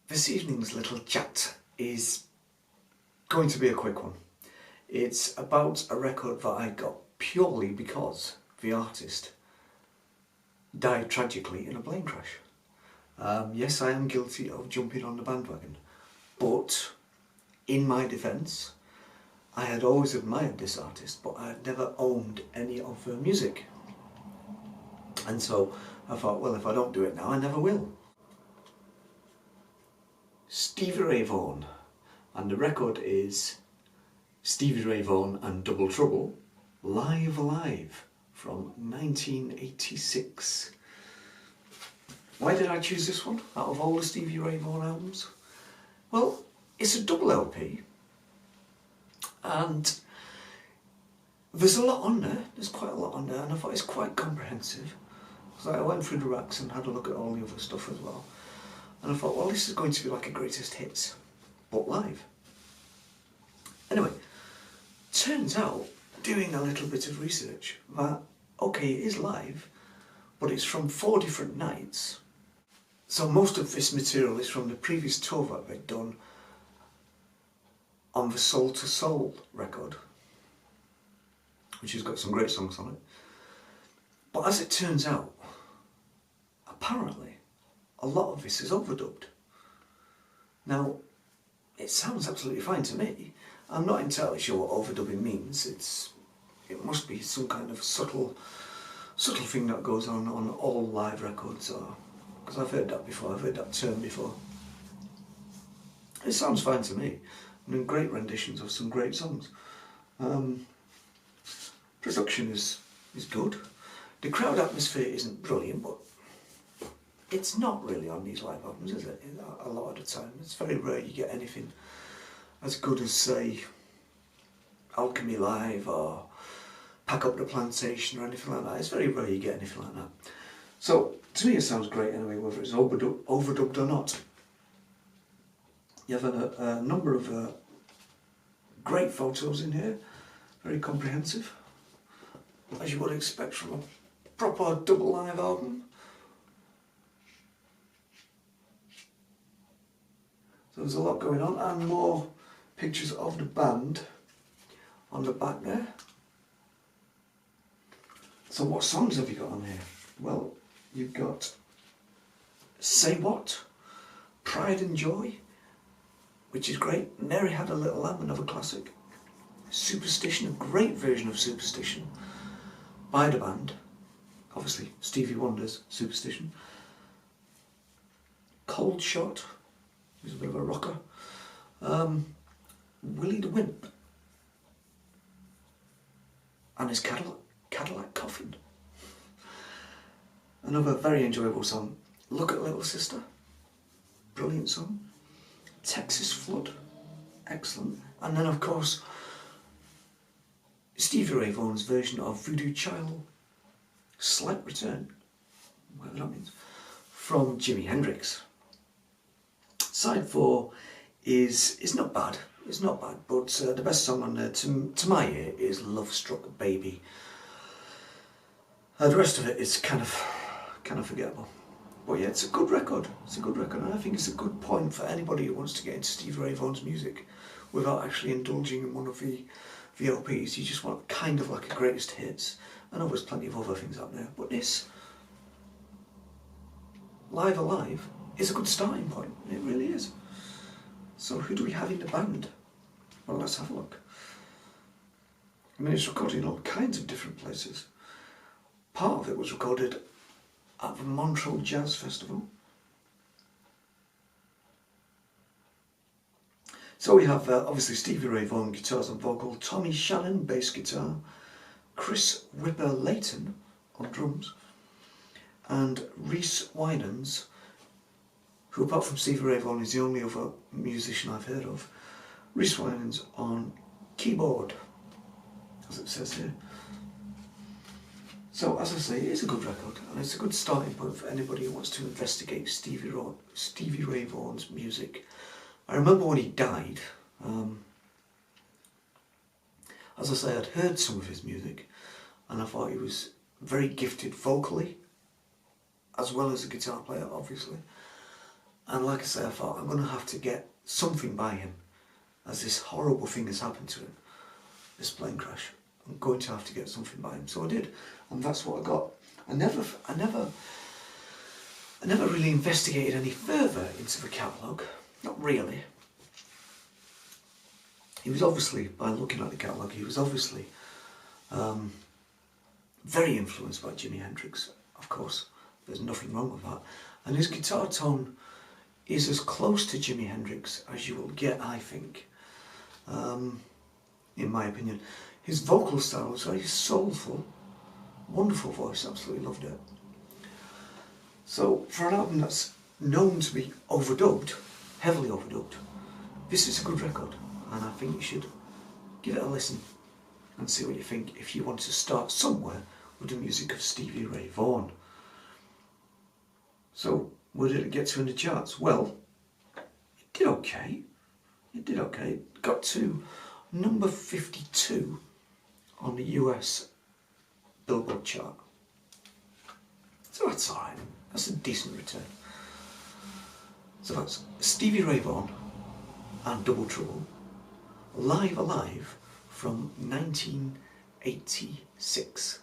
This evening's little chat is going to be a quick one. It's about a record that I got purely because the artist died tragically in a plane crash. Yes, I am guilty of jumping on the bandwagon, but in my defence, I had always admired this artist, but I had never owned any of her music. And so I thought, well, if I don't do it now, I never will. Stevie Ray Vaughan, and the record is Stevie Ray Vaughan and Double Trouble, Live Alive from 1986. Why did I choose this one out of all the Stevie Ray Vaughan albums? Well, it's a double LP and there's a lot on there, there's quite a lot on there, and I thought it's quite comprehensive. So I went through the racks and had a look at all the other stuff as well. And I thought, well, this is going to be like a greatest hits, but live. Anyway, turns out, doing a little bit of research, that, okay, it is live, but it's from 4 different nights. So most of this material is from the previous tour that they'd done on the Soul to Soul record, which has got some great songs on it. But as it turns out, apparently, a lot of this is overdubbed. Now, it sounds absolutely fine to me. I'm not entirely sure what overdubbing means. It must be some kind of subtle thing that goes on all live records, because I've heard that before, I've heard that term before. It sounds fine to me. I mean, great renditions of some great songs. Production is good. The crowd atmosphere isn't brilliant, but it's not really on these live albums, is it? A lot of the time. It's very rare you get anything as good as, say, Alchemy Live or Pack Up the Plantation or anything like that. It's very rare you get anything like that. So, to me it sounds great anyway, whether it's overdubbed or not. You have a number of great photos in here, very comprehensive, as you would expect from a proper double live album. So there's a lot going on, and more pictures of the band on the back there. So what songs have you got on here? Well, you've got Say What, Pride and Joy, which is great. Mary Had a Little Lamb, another classic. Superstition, a great version of Superstition by the band. Obviously, Stevie Wonder's Superstition. Cold Shot, who's a bit of a rocker. Willie the Wimp and his Cadillac Coffin. Another very enjoyable song. Look at Little Sister, brilliant song. Texas Flood, excellent. And then of course Stevie Ray Vaughan's version of Voodoo Child, Slight Return, whatever that means, from Jimi Hendrix. Side 4 is not bad. It's not bad, but the best song on there, to my ear, is Love Struck Baby. The rest of it is kind of forgettable. But yeah, it's a good record. It's a good record, and I think it's a good point for anybody who wants to get into Stevie Ray Vaughan's music without actually indulging in one of the LPs. You just want kind of like a greatest hits. I know there's plenty of other things out there, but this Live Alive is a good starting point. It really is. So who do we have in the band? Well, let's have a look. I mean, it's recorded in all kinds of different places. Part of it was recorded at the Montreux Jazz Festival. So we have obviously Stevie Ray Vaughan guitars and vocal, Tommy Shannon bass guitar, Chris Whipper Layton on drums, and Rhys Winans, who apart from Stevie Ray Vaughan is the only other musician I've heard of. Rhys Winans on keyboard, as it says here. So as I say, it is a good record, and it's a good starting point for anybody who wants to investigate Stevie Ray Vaughan's music. I remember when he died, as I say, I'd heard some of his music, and I thought he was very gifted vocally, as well as a guitar player, obviously. And like I say, I thought, I'm going to have to get something by him, as this horrible thing has happened to him, this plane crash. I'm going to have to get something by him. So I did, and that's what I got. I never really investigated any further into the catalogue, not really. He was obviously, by looking at the catalogue, he was obviously very influenced by Jimi Hendrix, of course. There's nothing wrong with that. And his guitar tone is as close to Jimi Hendrix as you will get, I think, in my opinion. His vocal style was very soulful, wonderful voice, absolutely loved it. So for an album that's known to be overdubbed, heavily overdubbed, this is a good record, and I think you should give it a listen and see what you think if you want to start somewhere with the music of Stevie Ray Vaughan. So where did it get to in the charts? Well, it did okay. It did okay. It got to number 52 on the US Billboard chart. So that's alright. That's a decent return. So that's Stevie Ray Vaughan and Double Trouble, Live Alive from 1986.